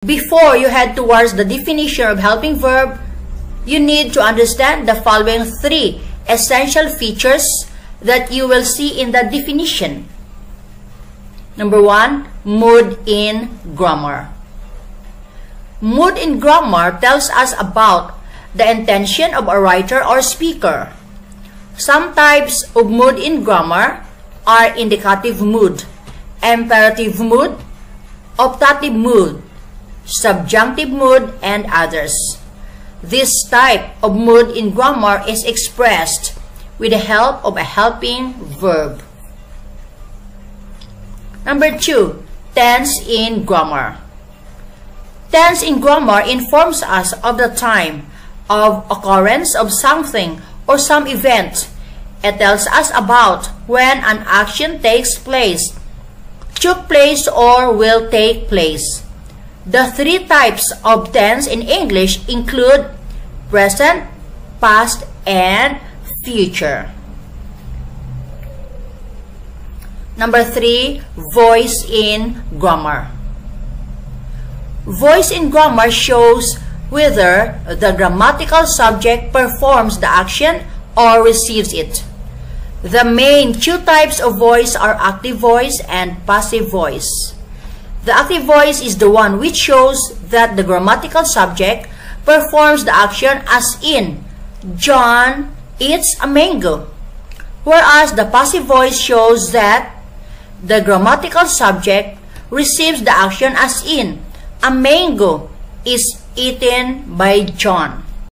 Before you head towards the definition of helping verb, you need to understand the following 3 essential features that you will see in the definition. Number 1, mood in grammar. Mood in grammar tells us about the intention of a writer or speaker. Some types of mood in grammar are indicative mood, imperative mood, optative mood, subjunctive mood, and others. This type of mood in grammar is expressed with the help of a helping verb. Number 2, tense in grammar. Tense in grammar informs us of the time of occurrence of something or some event. It tells us about when an action takes place, took place, or will take place. The 3 types of tense in English include present, past, and future. Number 3, voice in grammar. Voice in grammar shows whether the grammatical subject performs the action or receives it. The main 2 types of voice are active voice and passive voice. The active voice is the one which shows that the grammatical subject performs the action, as in, John eats a mango. Whereas the passive voice shows that the grammatical subject receives the action, as in, a mango is eaten by John.